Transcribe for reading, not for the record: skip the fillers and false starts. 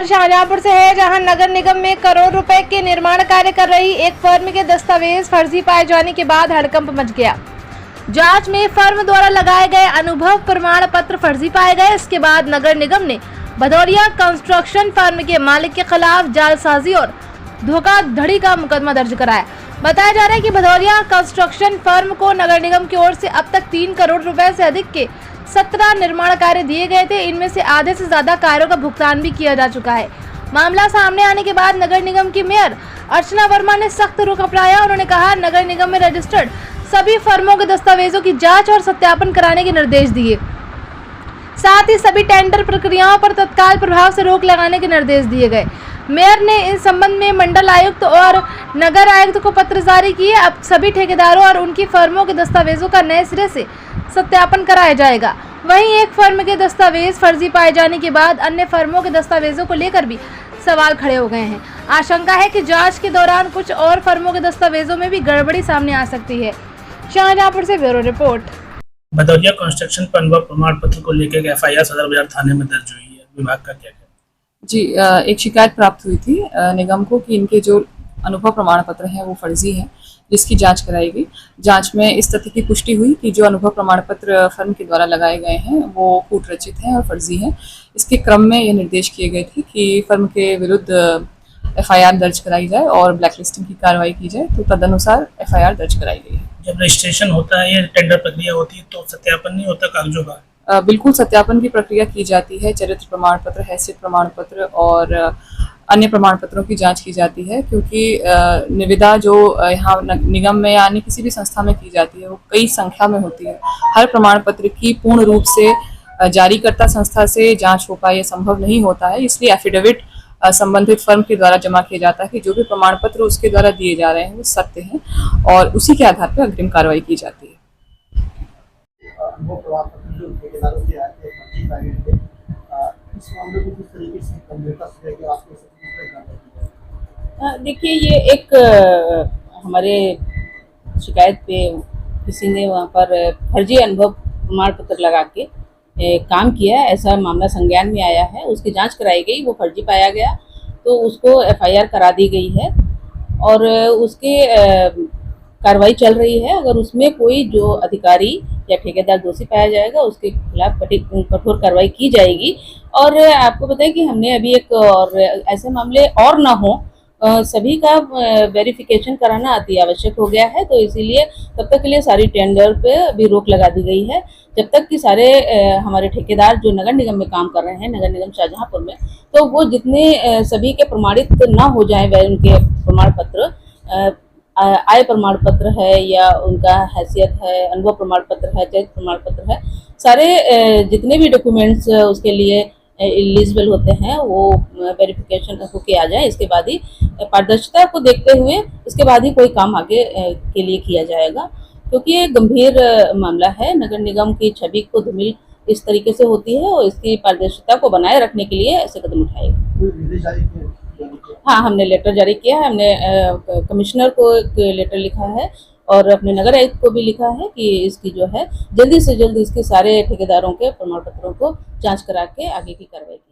खबर शाहजहांपुर से है, जहां नगर निगम में करोड़ रुपए के निर्माण कार्य कर रही एक फर्म के दस्तावेज फर्जी पाए जाने के बाद हड़कंप मच गया। जांच में फर्म द्वारा लगाए गए अनुभव प्रमाण पत्र फर्जी पाए गए। इसके बाद नगर निगम ने भदौरिया कंस्ट्रक्शन फर्म के मालिक के खिलाफ जालसाजी और धोखाधड़ी का मुकदमा दर्ज कराया। बताया जा रहा है कि भदौरिया कंस्ट्रक्शन फर्म को नगर निगम की ओर से अब तक 3 करोड़ रुपए से अधिक के 17 निर्माण कार्य दिए गए थे। इनमें से आधे से ज्यादा कार्यों का भुगतान भी किया जा चुका है। मामला सामने आने के बाद नगर निगम की मेयर अर्चना वर्मा ने सख्त रुख अपनाया। उन्होंने कहा, नगर निगम में रजिस्टर्ड सभी फर्मों के दस्तावेजों की जांच और सत्यापन कराने के निर्देश दिए। साथ ही सभी टेंडर प्रक्रियाओं पर तत्काल प्रभाव से रोक लगाने के निर्देश दिए गए। मेयर ने इस संबंध में मंडल आयुक्त और नगर आयुक्त को पत्र जारी किए। अब सभी ठेकेदारों और उनकी फर्मों के दस्तावेजों का नए सिरे से सत्यापन कराया जाएगा। वहीं एक फर्म के दस्तावेज फर्जी पाए जाने के बाद अन्य फर्मों के दस्तावेजों को लेकर भी सवाल खड़े हो गए हैं। आशंका है कि जांच के दौरान कुछ और फर्मों के दस्तावेजों में भी गड़बड़ी सामने आ सकती है। शाहजहांपुर से ब्यूरो रिपोर्ट। भदौरिया कंस्ट्रक्शन पर अनुभव प्रमाण पत्र को लेकर एफआईआर सदर बाजार थाने में दर्ज हुई है। विभाग का क्या कहना है? जी, एक शिकायत प्राप्त हुई थी निगम को कि इनके जो अनुभव प्रमाण पत्र हैं वो फर्जी हैं, जिसकी जांच कराई गई। जांच में इस तथ्य की पुष्टि हुई कि जो अनुभव प्रमाण पत्र फर्म के द्वारा लगाए गए हैं वो कूट रचित हैं और फर्जी हैं। इसके क्रम में ये निर्देश किए गए थे कि फर्म के विरुद्ध एफआईआर दर्ज कराई जाए और ब्लैक लिस्टिंग की कार्रवाई की जाए, तो तदनुसार एफआईआर दर्ज कराई गई है। जब रजिस्ट्रेशन होता है या टेंडर प्रक्रिया होती है तो सत्यापन नहीं होता कागजों का? बिल्कुल सत्यापन की प्रक्रिया की जाती है। चरित्र प्रमाण पत्र, हैसियत प्रमाण पत्र और अन्य प्रमाण पत्रों की जांच की जाती है, क्योंकि निविदा जो यहाँ निगम में या अन्य किसी भी संस्था में की जाती है वो कई संख्या में होती है। हर प्रमाण पत्र की पूर्ण रूप से जारीकर्ता संस्था से जांच हो पाए, ये संभव नहीं होता है। इसलिए एफिडेविट संबंधित फर्म के द्वारा जमा किया जाता है कि जो भी प्रमाण पत्र उसके द्वारा दिए जा रहे हैं वो सत्य हैं और उसी के आधार पर अग्रिम कार्रवाई की जाती है। देखिए, ये एक हमारे शिकायत पे किसी ने वहाँ पर फर्जी अनुभव प्रमाण पत्र लगा के काम किया, ऐसा मामला संज्ञान में आया है। उसकी जांच कराई गई, वो फर्जी पाया गया तो उसको एफआईआर करा दी गई है और उसके कार्रवाई चल रही है। अगर उसमें कोई जो अधिकारी या ठेकेदार दोषी पाया जाएगा उसके खिलाफ कठोर कार्रवाई की जाएगी। और आपको बताएं कि हमने अभी एक और ऐसे मामले और ना हो, सभी का वेरिफिकेशन कराना अति आवश्यक हो गया है, तो इसीलिए तब तक के लिए सारी टेंडर पे अभी रोक लगा दी गई है, जब तक कि सारे हमारे ठेकेदार जो नगर निगम में काम कर रहे हैं, नगर निगम शाहजहांपुर में, तो वो जितने सभी के प्रमाणित ना हो जाए वह उनके प्रमाण पत्र, आय प्रमाण पत्र है या उनका हैसियत है, अनुभव प्रमाण पत्र है, चरित्र प्रमाण पत्र है, सारे जितने भी डॉक्यूमेंट्स उसके लिए एलिजिबल होते हैं वो वेरिफिकेशन होके आ जाए। इसके बाद ही पारदर्शिता को देखते हुए इसके बाद ही कोई काम आगे के लिए किया जाएगा, क्योंकि ये गंभीर मामला है। नगर निगम की छवि को धूमिल इस तरीके से होती है और इसकी पारदर्शिता को बनाए रखने के लिए ऐसे कदम उठाएगा। हाँ, हमने लेटर जारी किया है। हमने कमिश्नर को एक लेटर लिखा है और अपने नगर आयुक्त को भी लिखा है कि इसकी जो है जल्दी से जल्दी इसके सारे ठेकेदारों के प्रमाण पत्रों को जांच करा के आगे की कार्रवाई की